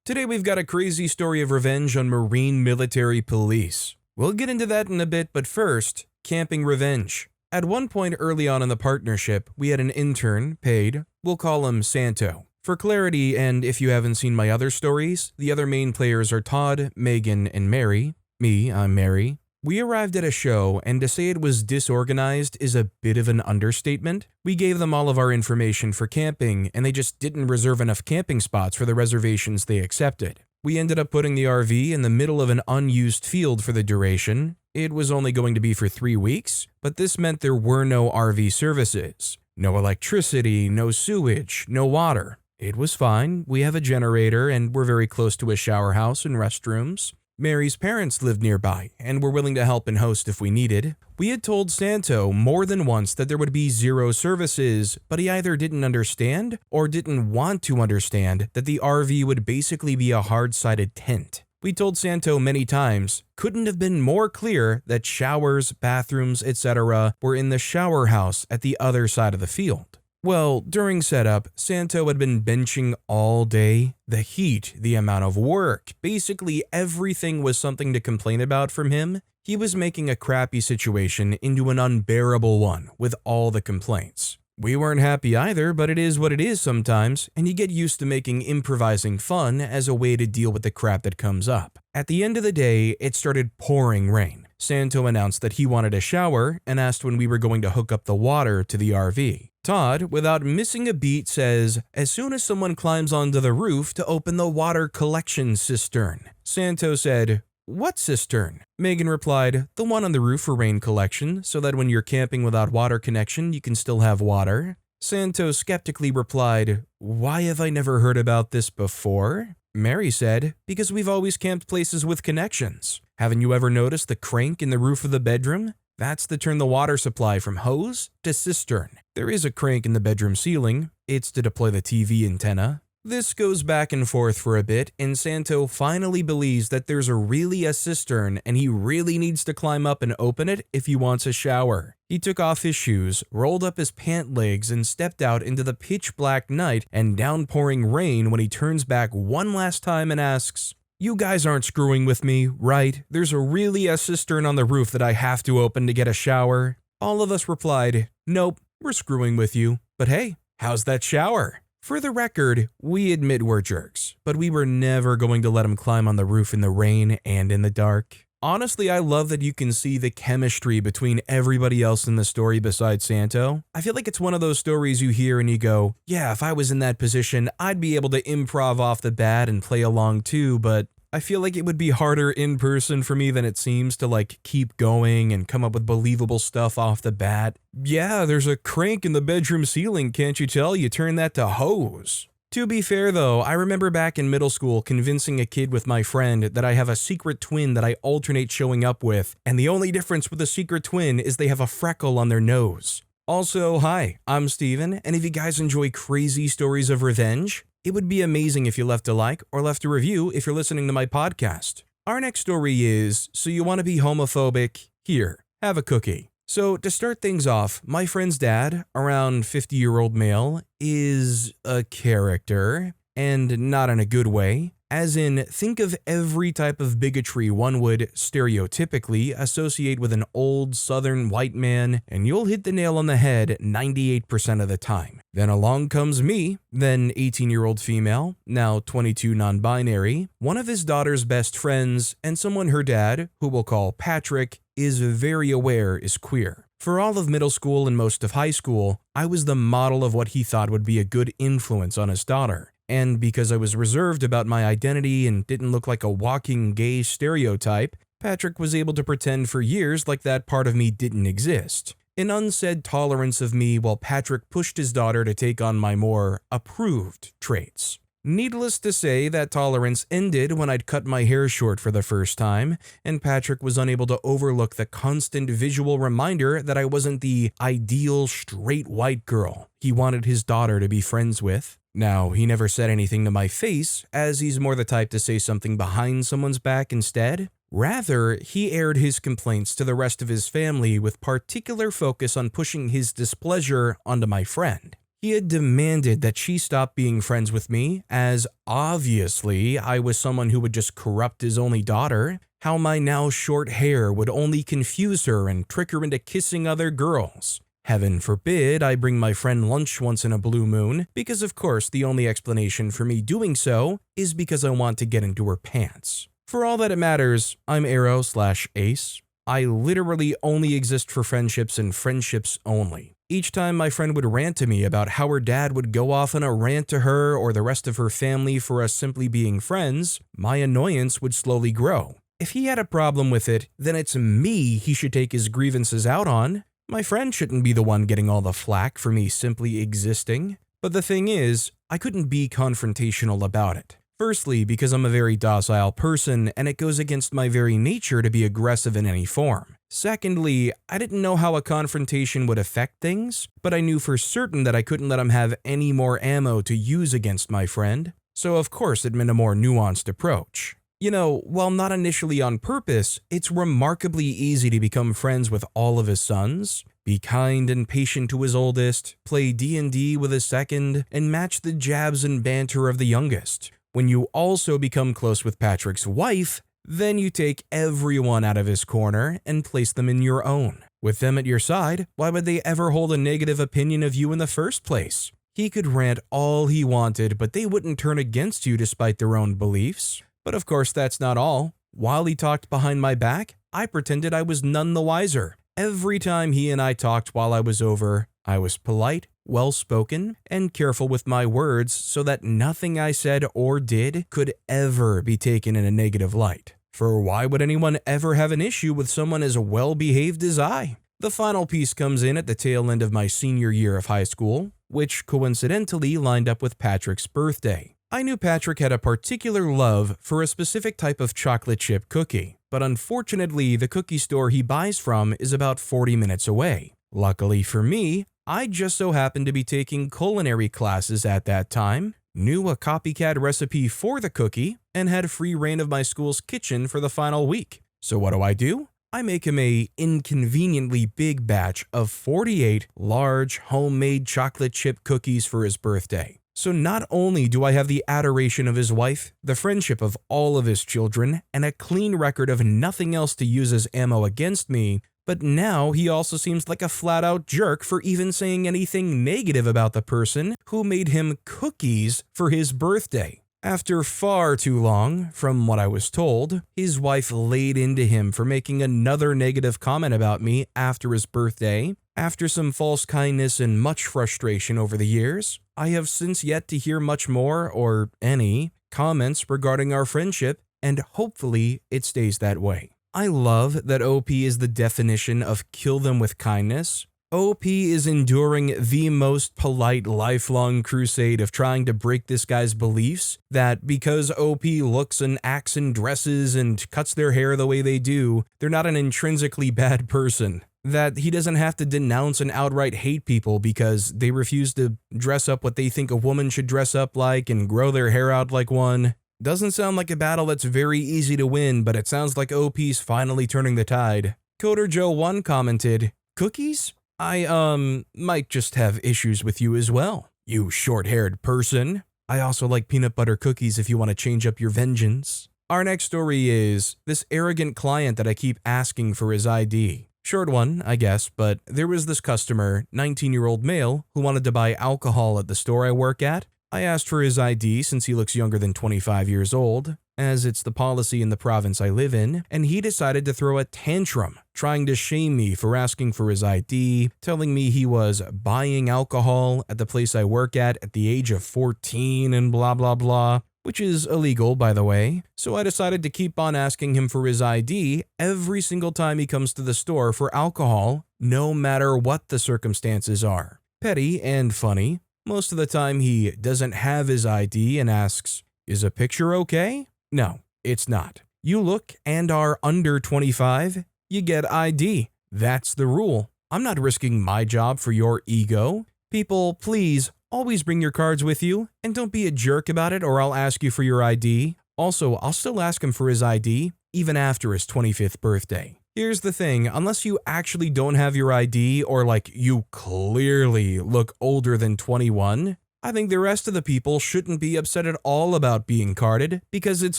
Today we've got a crazy story of revenge on Marine military police. We'll get into that in a bit, but first, camping revenge. At one point early on in the partnership, we had an intern, paid, we'll call him Santo. For clarity, and if you haven't seen my other stories, the other main players are Todd, Megan, and Mary. Me, I'm Mary. We arrived at a show, and to say it was disorganized is a bit of an understatement. We gave them all of our information for camping, and they just didn't reserve enough camping spots for the reservations they accepted. We ended up putting the RV in the middle of an unused field for the duration. It was only going to be for 3 weeks, but this meant there were no RV services. No electricity, no sewage, no water. It was fine. We have a generator, and we're very close to a shower house and restrooms. Mary's parents lived nearby and were willing to help and host if we needed. We had told Santo more than once that there would be 0 services, but he either didn't understand or didn't want to understand that the RV would basically be a hard-sided tent. We told Santo many times, couldn't have been more clear that showers, bathrooms, etc. were in the shower house at the other side of the field. Well, during setup, Santo had been benching all day. The heat, the amount of work, basically everything was something to complain about from him. He was making a crappy situation into an unbearable one with all the complaints. We weren't happy either, but it is what it is sometimes, and you get used to making improvising fun as a way to deal with the crap that comes up. At the end of the day, it started pouring rain. Santo announced that he wanted a shower and asked when we were going to hook up the water to the RV. Todd, without missing a beat, says, as soon as someone climbs onto the roof to open the water collection cistern. Santo said, what cistern? Megan replied, the one on the roof for rain collection, so that when you're camping without water connection, you can still have water. Santo skeptically replied, why have I never heard about this before? Mary said, because we've always camped places with connections. Haven't you ever noticed the crank in the roof of the bedroom? That's to turn the water supply from hose to cistern. There is a crank in the bedroom ceiling. It's to deploy the TV antenna. This goes back and forth for a bit, and Santo finally believes that there's really a cistern and he really needs to climb up and open it if he wants a shower. He took off his shoes, rolled up his pant legs, and stepped out into the pitch black night and downpouring rain when he turns back one last time and asks, you guys aren't screwing with me, right? There's really a cistern on the roof that I have to open to get a shower. All of us replied, nope, we're screwing with you. But hey, how's that shower? For the record, we admit we're jerks, but we were never going to let him climb on the roof in the rain and in the dark. Honestly, I love that you can see the chemistry between everybody else in the story besides Santo. I feel like it's one of those stories you hear and you go, yeah, if I was in that position, I'd be able to improv off the bat and play along too, but I feel like it would be harder in person for me than it seems to keep going and come up with believable stuff off the bat. Yeah, there's a crank in the bedroom ceiling, can't you tell? You turn that to hose. To be fair though, I remember back in middle school convincing a kid with my friend that I have a secret twin that I alternate showing up with, and the only difference with a secret twin is they have a freckle on their nose. Also, hi, I'm Steven, and if you guys enjoy crazy stories of revenge, it would be amazing if you left a like or left a review if you're listening to my podcast. Our next story is, so you want to be homophobic? Here, have a cookie. So to start things off, my friend's dad, around 50-year-old male, is a character, and not in a good way. As in, think of every type of bigotry one would stereotypically associate with an old southern white man, and you'll hit the nail on the head 98% of the time. Then along comes me, then 18-year-old female, now 22 non-binary, one of his daughter's best friends, and someone her dad, who we'll call Patrick, is very aware is queer. For all of middle school and most of high school, I was the model of what he thought would be a good influence on his daughter. And because I was reserved about my identity and didn't look like a walking gay stereotype, Patrick was able to pretend for years like that part of me didn't exist. An unsaid tolerance of me while Patrick pushed his daughter to take on my more approved traits. Needless to say, that tolerance ended when I'd cut my hair short for the first time, and Patrick was unable to overlook the constant visual reminder that I wasn't the ideal straight white girl he wanted his daughter to be friends with. Now, he never said anything to my face, as he's more the type to say something behind someone's back instead. Rather, he aired his complaints to the rest of his family with particular focus on pushing his displeasure onto my friend. He had demanded that she stop being friends with me, as obviously I was someone who would just corrupt his only daughter, how my now short hair would only confuse her and trick her into kissing other girls. Heaven forbid I bring my friend lunch once in a blue moon, because of course the only explanation for me doing so is because I want to get into her pants. For all that it matters, I'm rSlash. I literally only exist for friendships and friendships only. Each time my friend would rant to me about how her dad would go off on a rant to her or the rest of her family for us simply being friends, my annoyance would slowly grow. If he had a problem with it, then it's me he should take his grievances out on. My friend shouldn't be the one getting all the flack for me simply existing. But the thing is, I couldn't be confrontational about it. Firstly, because I'm a very docile person and it goes against my very nature to be aggressive in any form. Secondly, I didn't know how a confrontation would affect things, but I knew for certain that I couldn't let him have any more ammo to use against my friend. So of course it meant a more nuanced approach. You know, while not initially on purpose, it's remarkably easy to become friends with all of his sons. Be kind and patient to his oldest, play D&D with his second, and match the jabs and banter of the youngest. When you also become close with Patrick's wife, then you take everyone out of his corner and place them in your own. With them at your side, why would they ever hold a negative opinion of you in the first place? He could rant all he wanted, but they wouldn't turn against you despite their own beliefs. But of course that's not all. While he talked behind my back, I pretended I was none the wiser. Every time he and I talked while I was over, I was polite, well-spoken, and careful with my words so that nothing I said or did could ever be taken in a negative light. For why would anyone ever have an issue with someone as well-behaved as I? The final piece comes in at the tail end of my senior year of high school, which coincidentally lined up with Patrick's birthday. I knew Patrick had a particular love for a specific type of chocolate chip cookie, but unfortunately the cookie store he buys from is about 40 minutes away. Luckily for me, I just so happened to be taking culinary classes at that time, knew a copycat recipe for the cookie, and had free reign of my school's kitchen for the final week. So what do? I make him a inconveniently big batch of 48 large homemade chocolate chip cookies for his birthday. So not only do I have the adoration of his wife, the friendship of all of his children, and a clean record of nothing else to use as ammo against me, but now he also seems like a flat-out jerk for even saying anything negative about the person who made him cookies for his birthday. After far too long, from what I was told, his wife laid into him for making another negative comment about me after his birthday. After some false kindness and much frustration over the years, I have since yet to hear much more, or any, comments regarding our friendship, and hopefully it stays that way. I love that OP is the definition of kill them with kindness. OP is enduring the most polite lifelong crusade of trying to break this guy's beliefs that because OP looks and acts and dresses and cuts their hair the way they do, they're not an intrinsically bad person. That he doesn't have to denounce and outright hate people because they refuse to dress up what they think a woman should dress up like and grow their hair out like one. Doesn't sound like a battle that's very easy to win, but it sounds like OP's finally turning the tide. Coder Joe 1 commented, "Cookies? I might just have issues with you as well, you short-haired person. I also like peanut butter cookies if you want to change up your vengeance." Our next story is this arrogant client that I keep asking for his ID. Short one, I guess, but there was this customer, 19-year-old male, who wanted to buy alcohol at the store I work at. I asked for his ID since he looks younger than 25 years old, as it's the policy in the province I live in, and he decided to throw a tantrum, trying to shame me for asking for his ID, telling me he was buying alcohol at the place I work at the age of 14 and blah blah blah, which is illegal by the way, so I decided to keep on asking him for his ID every single time he comes to the store for alcohol, no matter what the circumstances are. Petty and funny. Most of the time he doesn't have his ID and asks, "Is a picture okay?" No, it's not. You look and are under 25, you get ID. That's the rule. I'm not risking my job for your ego. People, please always bring your cards with you and don't be a jerk about it or I'll ask you for your ID. Also, I'll still ask him for his ID even after his 25th birthday. Here's the thing, unless you actually don't have your ID or like you clearly look older than 21, I think the rest of the people shouldn't be upset at all about being carded because it's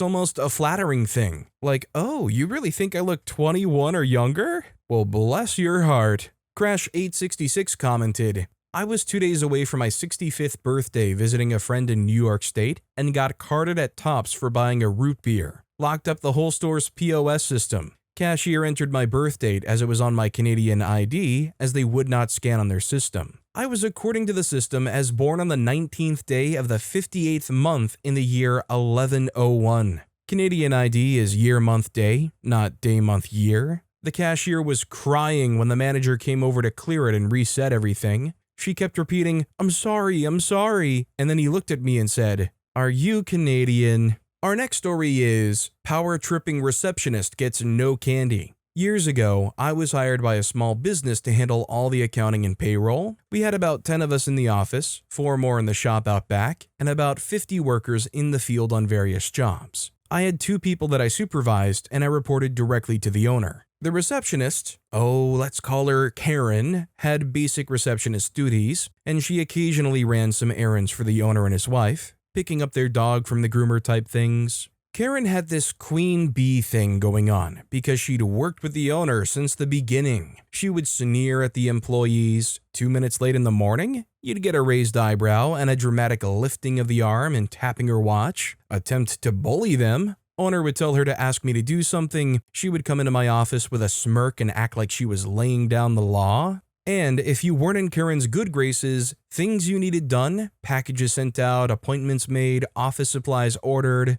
almost a flattering thing. Like, oh, you really think I look 21 or younger? Well, bless your heart. Crash866 commented, I was 2 days away from my 65th birthday visiting a friend in New York State and got carded at Tops for buying a root beer. Locked up the whole store's POS system. Cashier entered my birth date as it was on my Canadian ID as they would not scan on their system. I was, according to the system, as born on the 19th day of the 58th month in the year 1101. Canadian ID is year, month, day, not day, month, year. The cashier was crying when the manager came over to clear it and reset everything. She kept repeating, I'm sorry, and then he looked at me and said, Are you Canadian? Our next story is, power-tripping receptionist gets no candy. Years ago, I was hired by a small business to handle all the accounting and payroll. We had about 10 of us in the office, 4 more in the shop out back, and about 50 workers in the field on various jobs. I had 2 people that I supervised, and I reported directly to the owner. The receptionist, let's call her Karen, had basic receptionist duties, and she occasionally ran some errands for the owner and his wife, picking up their dog from the groomer type things. Karen had this queen bee thing going on because she'd worked with the owner since the beginning. She would sneer at the employees. 2 minutes late in the morning, you'd get a raised eyebrow and a dramatic lifting of the arm and tapping her watch. Attempt to bully them. Owner would tell her to ask me to do something. She would come into my office with a smirk and act like she was laying down the law. And if you weren't in Karen's good graces, things you needed done, packages sent out, appointments made, office supplies ordered,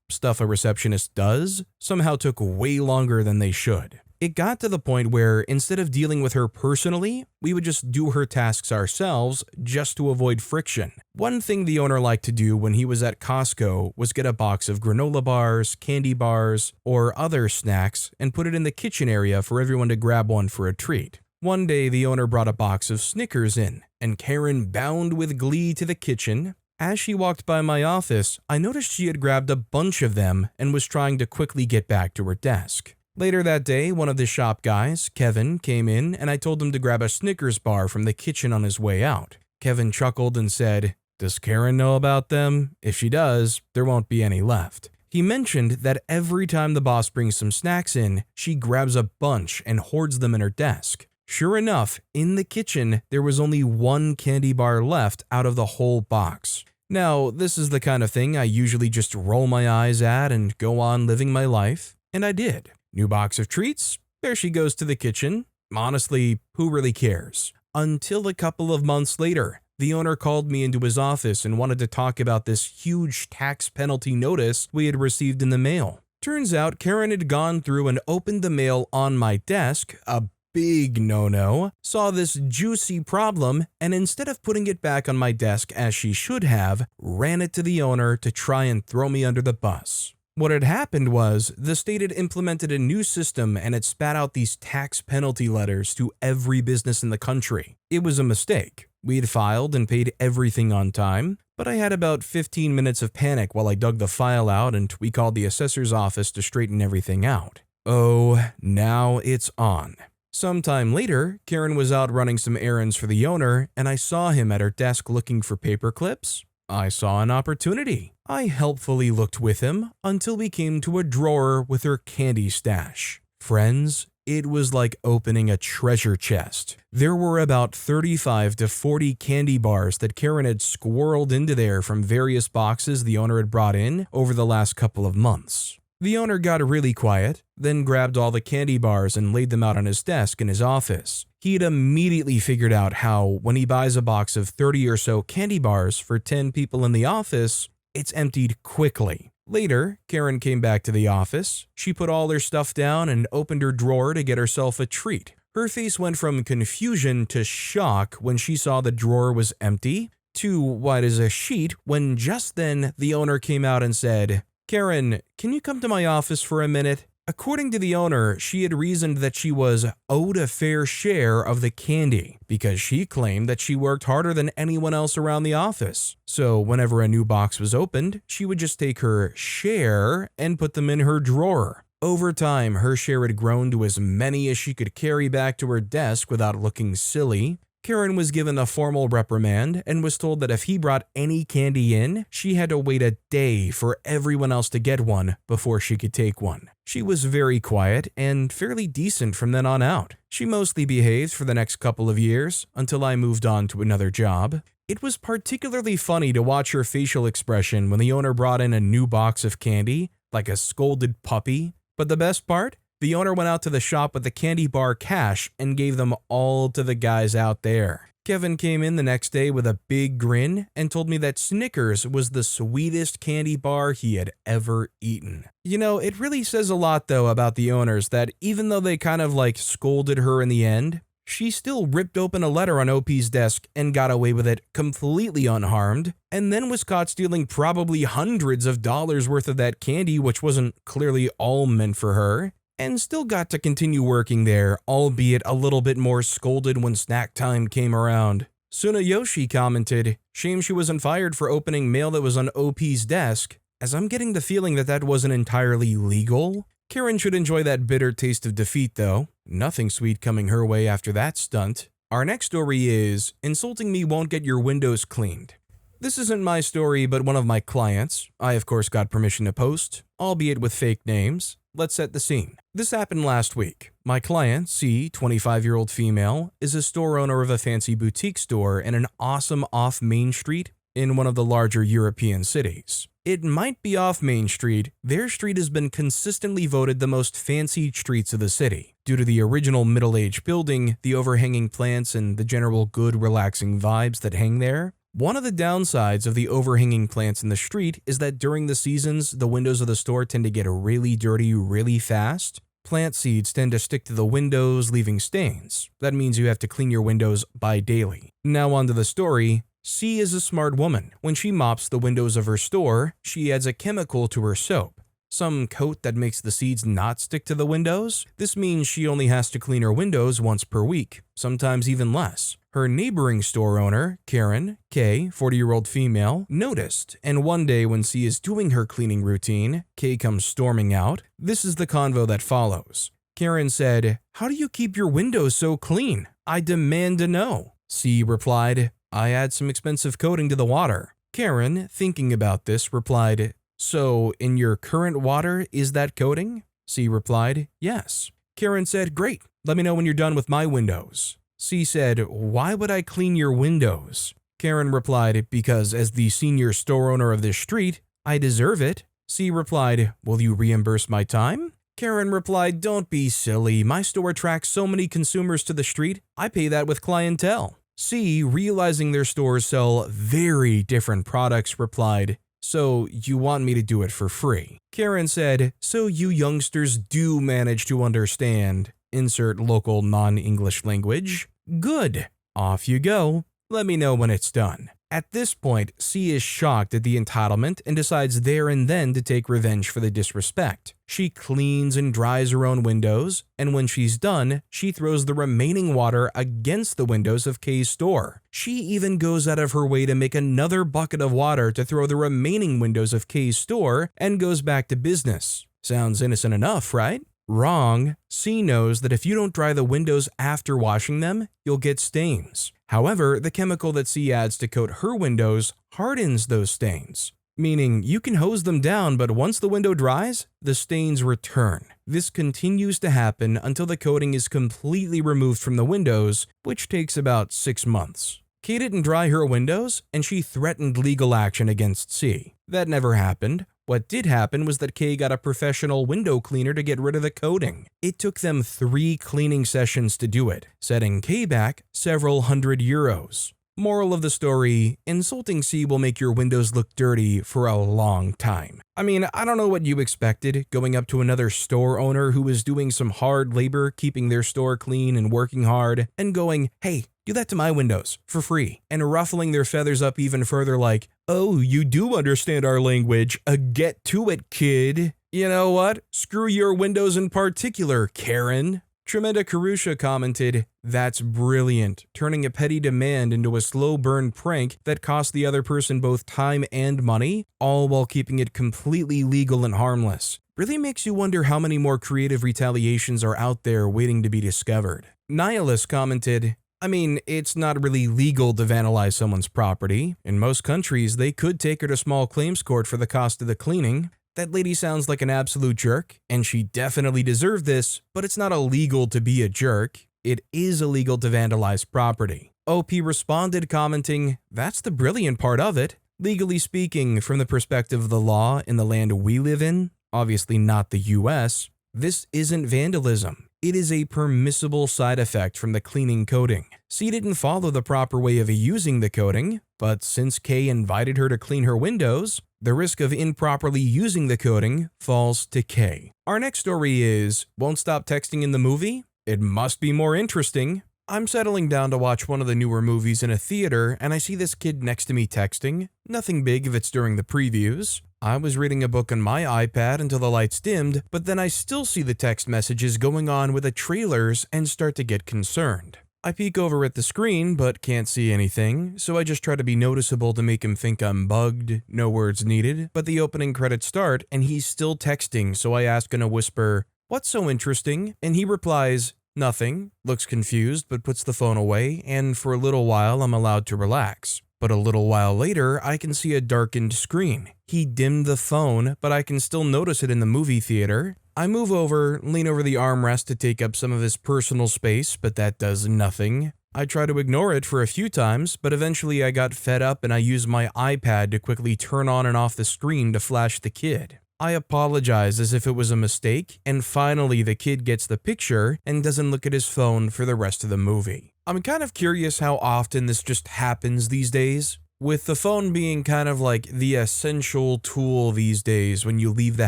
stuff a receptionist does, somehow took way longer than they should. It got to the point where instead of dealing with her personally, we would just do her tasks ourselves just to avoid friction. One thing the owner liked to do when he was at Costco was get a box of granola bars, candy bars, or other snacks and put it in the kitchen area for everyone to grab one for a treat. One day, the owner brought a box of Snickers in, and Karen bounded with glee to the kitchen. As she walked by my office, I noticed she had grabbed a bunch of them and was trying to quickly get back to her desk. Later that day, one of the shop guys, Kevin, came in and I told him to grab a Snickers bar from the kitchen on his way out. Kevin chuckled and said, Does Karen know about them? If she does, there won't be any left. He mentioned that every time the boss brings some snacks in, she grabs a bunch and hoards them in her desk. Sure enough, in the kitchen, there was only 1 candy bar left out of the whole box. Now, this is the kind of thing I usually just roll my eyes at and go on living my life, and I did. New box of treats, there she goes to the kitchen. Honestly, who really cares? Until a couple of months later, the owner called me into his office and wanted to talk about this huge tax penalty notice we had received in the mail. Turns out Karen had gone through and opened the mail on my desk, a big no-no, saw this juicy problem, and instead of putting it back on my desk as she should have, ran it to the owner to try and throw me under the bus. What had happened was, the state had implemented a new system and had spat out these tax penalty letters to every business in the country. It was a mistake. We had filed and paid everything on time, but I had about 15 minutes of panic while I dug the file out and we called the assessor's office to straighten everything out. Oh, now it's on. Sometime later, Karen was out running some errands for the owner, and I saw him at her desk looking for paper clips. I saw an opportunity. I helpfully looked with him until we came to a drawer with her candy stash. Friends, it was like opening a treasure chest. There were about 35 to 40 candy bars that Karen had squirreled into there from various boxes the owner had brought in over the last couple of months. The owner got really quiet, then grabbed all the candy bars and laid them out on his desk in his office. He had immediately figured out how, when he buys a box of 30 or so candy bars for 10 people in the office, it's emptied quickly. Later, Karen came back to the office. She put all her stuff down and opened her drawer to get herself a treat. Her face went from confusion to shock when she saw the drawer was empty, to white as a sheet when just then the owner came out and said, Karen, can you come to my office for a minute? According to the owner, she had reasoned that she was owed a fair share of the candy because she claimed that she worked harder than anyone else around the office. So whenever a new box was opened, she would just take her share and put them in her drawer. Over time, her share had grown to as many as she could carry back to her desk without looking silly. Karen was given a formal reprimand and was told that if he brought any candy in, she had to wait a day for everyone else to get one before she could take one. She was very quiet and fairly decent from then on out. She mostly behaved for the next couple of years until I moved on to another job. It was particularly funny to watch her facial expression when the owner brought in a new box of candy, like a scolded puppy. But the best part? The owner went out to the shop with the candy bar cash and gave them all to the guys out there. Kevin came in the next day with a big grin and told me that Snickers was the sweetest candy bar he had ever eaten. You know, it really says a lot though about the owners that even though they kind of like scolded her in the end, she still ripped open a letter on OP's desk and got away with it completely unharmed, and then was caught stealing probably hundreds of dollars worth of that candy, which wasn't clearly all meant for her, and still got to continue working there, albeit a little bit more scolded when snack time came around. Tsunayoshi commented, "Shame she wasn't fired for opening mail that was on OP's desk, as I'm getting the feeling that that wasn't entirely legal." Karen should enjoy that bitter taste of defeat though. Nothing sweet coming her way after that stunt. Our next story is, insulting me won't get your windows cleaned. This isn't my story, but one of my clients. I of course got permission to post, albeit with fake names. Let's set the scene. This happened last week. My client, C, 25-year-old female, is a store owner of a fancy boutique store in an awesome off-Main Street in one of the larger European cities. It might be off Main Street, their street has been consistently voted the most fancied streets of the city, due to the original middle-aged building, the overhanging plants, and the general good, relaxing vibes that hang there. One of the downsides of the overhanging plants in the street is that during the seasons, the windows of the store tend to get really dirty really fast. Plant seeds tend to stick to the windows, leaving stains. That means you have to clean your windows bi-daily. Now onto the story. C is a smart woman. When she mops the windows of her store, she adds a chemical to her soap. Some coat that makes the seeds not stick to the windows. This means she only has to clean her windows once per week, sometimes even less. Her neighboring store owner, Karen, K, 40-year-old female, noticed, and one day when C is doing her cleaning routine, K comes storming out. This is the convo that follows. Karen said, "How do you keep your windows so clean? I demand to know." C replied, "I add some expensive coating to the water." Karen, thinking about this, replied, "So, in your current water, is that coating?" C replied, "Yes." Karen said, "Great, let me know when you're done with my windows." C said, "Why would I clean your windows?" Karen replied, "Because as the senior store owner of this street, I deserve it." C replied, "Will you reimburse my time?" Karen replied, "Don't be silly, my store attracts so many consumers to the street, I pay that with clientele." C, realizing their stores sell very different products, replied, "So you want me to do it for free?" Karen said, "So you youngsters do manage to understand. Insert local non-English language. Good. Off you go. Let me know when it's done." At this point, C is shocked at the entitlement and decides there and then to take revenge for the disrespect. She cleans and dries her own windows, and when she's done, she throws the remaining water against the windows of K's store. She even goes out of her way to make another bucket of water to throw the remaining windows of K's store and goes back to business. Sounds innocent enough, right? Wrong. C knows that if you don't dry the windows after washing them, you'll get stains. However, the chemical that C adds to coat her windows hardens those stains, meaning you can hose them down, but once the window dries, the stains return. This continues to happen until the coating is completely removed from the windows, which takes about 6 months. K didn't dry her windows, and she threatened legal action against C. That never happened. What did happen was that K got a professional window cleaner to get rid of the coating. It took them 3 cleaning sessions to do it, setting K back several €100. Moral of the story, insulting C will make your windows look dirty for a long time. I mean, I don't know what you expected, going up to another store owner who was doing some hard labor keeping their store clean and working hard, and going, "Hey, do that to my windows, for free," and ruffling their feathers up even further like, "Oh, you do understand our language, get to it, kid." You know what? Screw your windows in particular, Karen. Tremenda Karusha commented, "That's brilliant, turning a petty demand into a slow burn prank that cost the other person both time and money, all while keeping it completely legal and harmless. really makes you wonder how many more creative retaliations are out there waiting to be discovered. Nihilist commented, I mean, it's not really legal to vandalize someone's property. In most countries, they could take her to small claims court for the cost of the cleaning. That lady sounds like an absolute jerk, and she definitely deserved this, but it's not illegal to be a jerk. It is illegal to vandalize property. OP responded commenting, that's the brilliant part of it. Legally speaking, from the perspective of the law in the land we live in, obviously not the US, this isn't vandalism. It is a permissible side effect from the cleaning coating. C didn't follow the proper way of using the coating, but since K invited her to clean her windows, the risk of improperly using the coating falls to K. Our next story is, won't stop texting in the movie? It must be more interesting. I'm settling down to watch one of the newer movies in a theater and I see this kid next to me texting. Nothing big if it's during the previews. I was reading a book on my iPad until the lights dimmed, but then I still see the text messages going on with the trailers and start to get concerned. I peek over at the screen but can't see anything, so I just try to be noticeable to make him think I'm bugged, no words needed, but the opening credits start and he's still texting, so I ask in a whisper, "What's so interesting?" And he replies, "Nothing," looks confused but puts the phone away, and for a little while I'm allowed to relax. But a little while later, I can see a darkened screen. He dimmed the phone, but I can still notice it in the movie theater. I move over, lean over the armrest to take up some of his personal space, but that does nothing. I try to ignore it for a few times, but eventually I got fed up and I used my iPad to quickly turn on and off the screen to flash the kid. I apologize as if it was a mistake, and finally the kid gets the picture and doesn't look at his phone for the rest of the movie. I'm kind of curious how often this just happens these days. With the phone being kind of like the essential tool these days when you leave the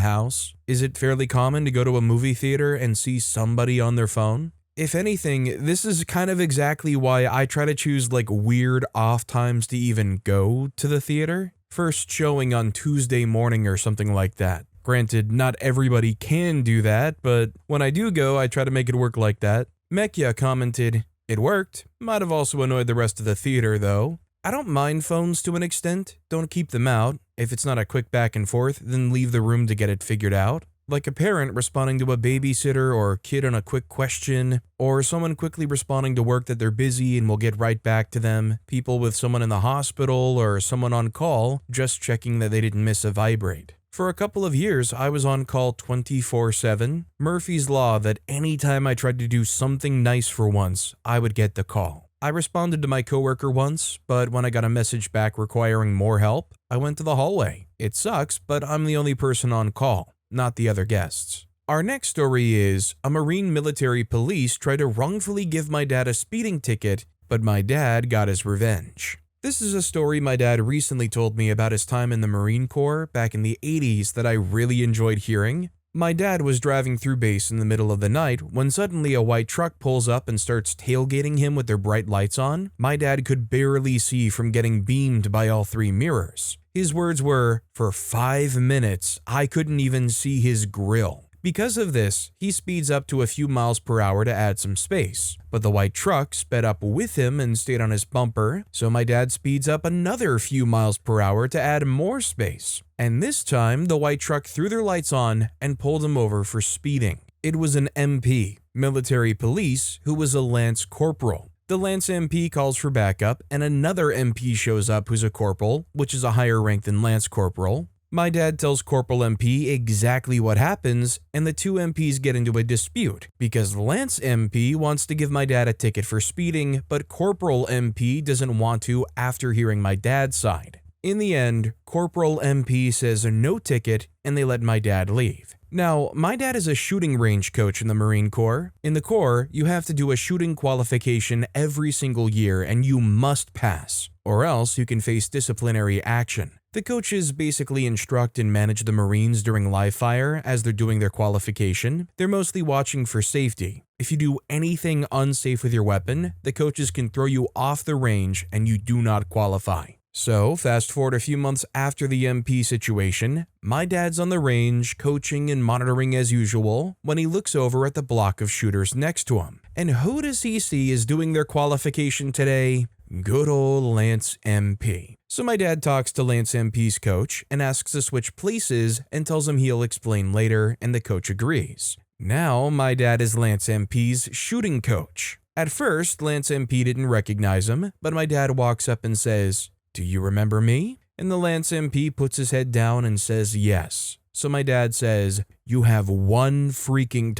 house, is it fairly common to go to a movie theater and see somebody on their phone? If anything, this is kind of exactly why I try to choose like weird off times to even go to the theater. First showing on Tuesday morning or something like that. Granted, not everybody can do that, but when I do go, I try to make it work like that. Mekya commented, "It worked. Might have also annoyed the rest of the theater though. I don't mind phones to an extent, don't keep them out. If it's not a quick back and forth, then leave the room to get it figured out. Like a parent responding to a babysitter or a kid on a quick question, or someone quickly responding to work that they're busy and will get right back to them, people with someone in the hospital or someone on call just checking that they didn't miss a vibrate. For a couple of years, I was on call 24/7. Murphy's Law that anytime I tried to do something nice for once, I would get the call. I responded to my coworker once, but when I got a message back requiring more help, I went to the hallway. It sucks, but I'm the only person on call, not the other guests. Our next story is, a Marine military police tried to wrongfully give my dad a speeding ticket, but my dad got his revenge. This is a story my dad recently told me about his time in the Marine Corps back in the 80s that I really enjoyed hearing. My dad was driving through base in the middle of the night when suddenly a white truck pulls up and starts tailgating him with their bright lights on. My dad could barely see from getting beamed by all three mirrors. His words were, "For 5 minutes, I couldn't even see his grill." Because of this, he speeds up to a few miles per hour to add some space, but the white truck sped up with him and stayed on his bumper, so my dad speeds up another few miles per hour to add more space. And this time, the white truck threw their lights on and pulled him over for speeding. It was an MP, military police, who was a lance corporal. The lance MP calls for backup, and another MP shows up who's a corporal, which is a higher rank than lance corporal. My dad tells Corporal MP exactly what happens, and the two MPs get into a dispute because Lance MP wants to give my dad a ticket for speeding, but Corporal MP doesn't want to after hearing my dad's side. In the end, Corporal MP says no ticket, and they let my dad leave. Now, my dad is a shooting range coach in the Marine Corps. In the Corps, you have to do a shooting qualification every single year, and you must pass, or else you can face disciplinary action. The coaches basically instruct and manage the Marines during live fire as they're doing their qualification. They're mostly watching for safety. If you do anything unsafe with your weapon, the coaches can throw you off the range and you do not qualify. So, fast forward a few months after the MP situation, my dad's on the range, coaching and monitoring as usual, when he looks over at the block of shooters next to him. And who does he see is doing their qualification today? Good old Lance MP. So my dad talks to Lance MP's coach and asks to switch places and tells him he'll explain later, and the coach agrees. Now my dad is Lance MP's shooting coach. At first, Lance MP didn't recognize him, but my dad walks up and says, "Do you remember me?" And the Lance MP puts his head down and says yes. So my dad says, "You have one freaking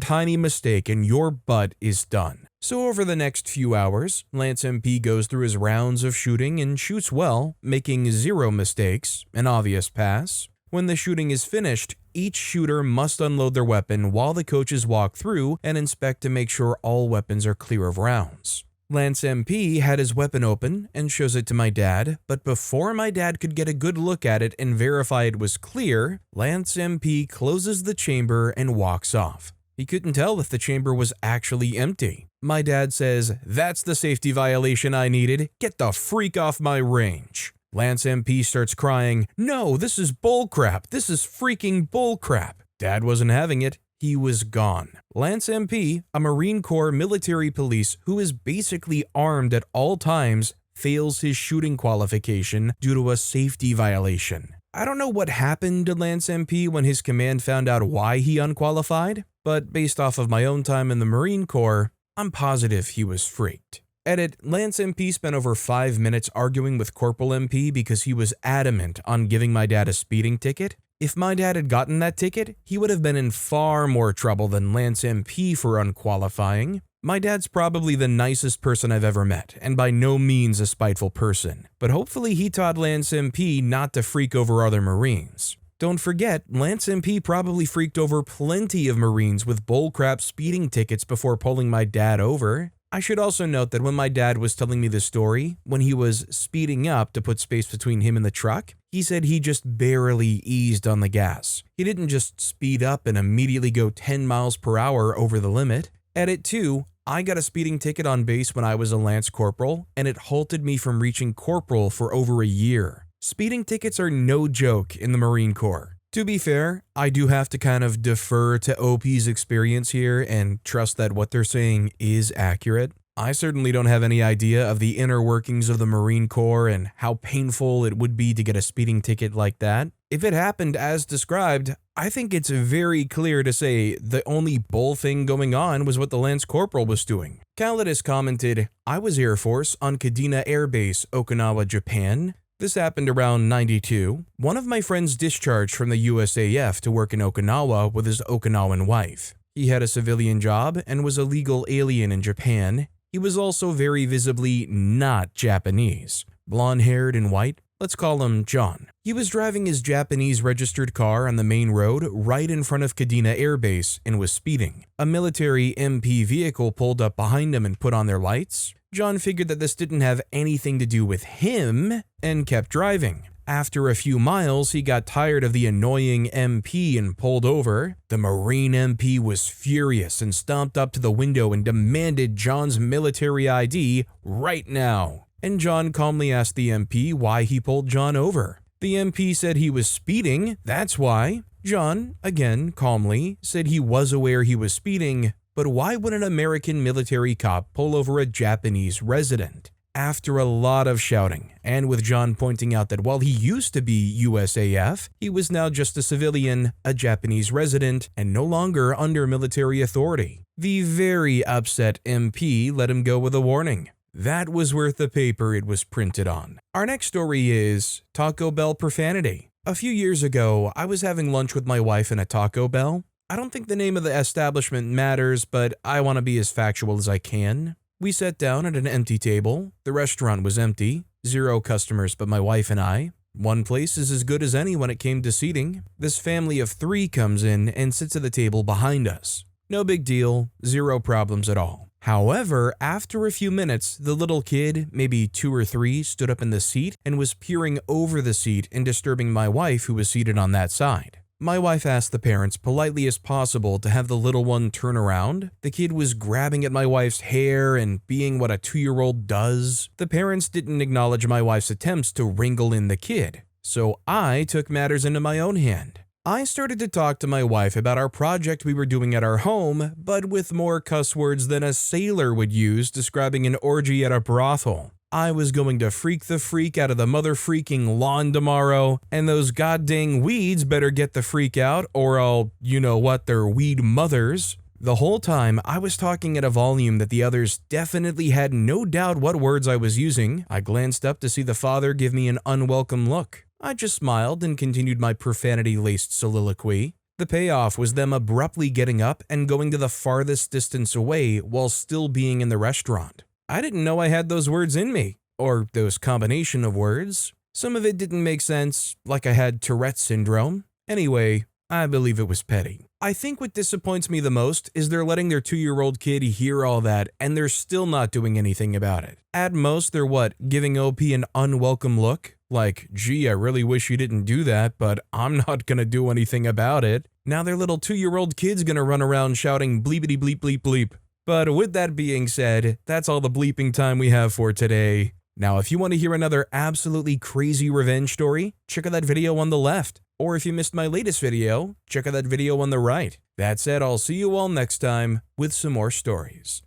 tiny mistake and your butt is done." So over the next few hours, Lance MP goes through his rounds of shooting and shoots well, making 0 mistakes, an obvious pass. When the shooting is finished, each shooter must unload their weapon while the coaches walk through and inspect to make sure all weapons are clear of rounds. Lance MP had his weapon open and shows it to my dad, but before my dad could get a good look at it and verify it was clear, Lance MP closes the chamber and walks off. He couldn't tell if the chamber was actually empty. My dad says, "That's the safety violation I needed. Get the freak off my range." Lance MP starts crying, "No, this is bullcrap. This is freaking bullcrap." Dad wasn't having it. He was gone. Lance MP, a Marine Corps military police who is basically armed at all times, fails his shooting qualification due to a safety violation. I don't know what happened to Lance MP when his command found out why he unqualified, but based off of my own time in the Marine Corps, I'm positive he was freaked. Edit, Lance MP spent over 5 minutes arguing with Corporal MP because he was adamant on giving my dad a speeding ticket. If my dad had gotten that ticket, he would have been in far more trouble than Lance MP for unqualifying. My dad's probably the nicest person I've ever met, and by no means a spiteful person, but hopefully he taught Lance MP not to freak over other Marines. Don't forget, Lance MP probably freaked over plenty of Marines with bullcrap speeding tickets before pulling my dad over. I should also note that when my dad was telling me the story, when he was speeding up to put space between him and the truck, he said he just barely eased on the gas. He didn't just speed up and immediately go 10 miles per hour over the limit. Edit 2, I got a speeding ticket on base when I was a Lance Corporal, and it halted me from reaching Corporal for over a year. Speeding tickets are no joke in the Marine Corps. To be fair, I do have to kind of defer to OP's experience here and trust that what they're saying is accurate. I certainly don't have any idea of the inner workings of the Marine Corps and how painful it would be to get a speeding ticket like that. If it happened as described, I think it's very clear to say the only bull thing going on was what the Lance Corporal was doing. Calidus commented, "I was Air Force on Kadena Air Base, Okinawa, Japan. This happened around 92. One of my friends discharged from the USAF to work in Okinawa with his Okinawan wife. He had a civilian job and was a legal alien in Japan. He was also very visibly not Japanese. Blonde-haired and white. Let's call him John. He was driving his Japanese registered car on the main road right in front of Kadena Air Base and was speeding. A military MP vehicle pulled up behind him and put on their lights. John figured that this didn't have anything to do with him and kept driving. After a few miles, he got tired of the annoying MP and pulled over. The Marine MP was furious and stomped up to the window and demanded John's military ID right now. And John calmly asked the MP why he pulled John over. The MP said he was speeding, that's why. John, again calmly, said he was aware he was speeding, but why would an American military cop pull over a Japanese resident? After a lot of shouting, and with John pointing out that while he used to be USAF, he was now just a civilian, a Japanese resident, and no longer under military authority. The very upset MP let him go with a warning. That was worth the paper it was printed on. Our next story is Taco Bell Profanity. A few years ago, I was having lunch with my wife in a Taco Bell. I don't think the name of the establishment matters, but I want to be as factual as I can. We sat down at an empty table. The restaurant was empty. 0 customers but my wife and I. One place is as good as any when it came to seating. This family of 3 comes in and sits at the table behind us. No big deal, 0 problems at all. However, after a few minutes, the little kid, maybe 2 or 3, stood up in the seat and was peering over the seat and disturbing my wife who was seated on that side. My wife asked the parents politely as possible to have the little one turn around. The kid was grabbing at my wife's hair and being what a 2-year-old does. The parents didn't acknowledge my wife's attempts to wrangle in the kid, so I took matters into my own hand. I started to talk to my wife about our project we were doing at our home, but with more cuss words than a sailor would use describing an orgy at a brothel. I was going to freak the freak out of the mother freaking lawn tomorrow, and those goddamn weeds better get the freak out or I'll, you know what, they're weed mothers. The whole time, I was talking at a volume that the others definitely had no doubt what words I was using. I glanced up to see the father give me an unwelcome look. I just smiled and continued my profanity-laced soliloquy. The payoff was them abruptly getting up and going to the farthest distance away while still being in the restaurant. I didn't know I had those words in me, or those combination of words. Some of it didn't make sense, like I had Tourette's syndrome. Anyway, I believe it was petty. I think what disappoints me the most is they're letting their 2-year-old kid hear all that and they're still not doing anything about it. At most, they're giving OP an unwelcome look? Like, gee, I really wish you didn't do that, but I'm not gonna do anything about it. Now their little 2-year-old kid's gonna run around shouting bleepity bleep bleep bleep. But with that being said, that's all the bleeping time we have for today. Now, if you want to hear another absolutely crazy revenge story, check out that video on the left. Or if you missed my latest video, check out that video on the right. That said, I'll see you all next time with some more stories.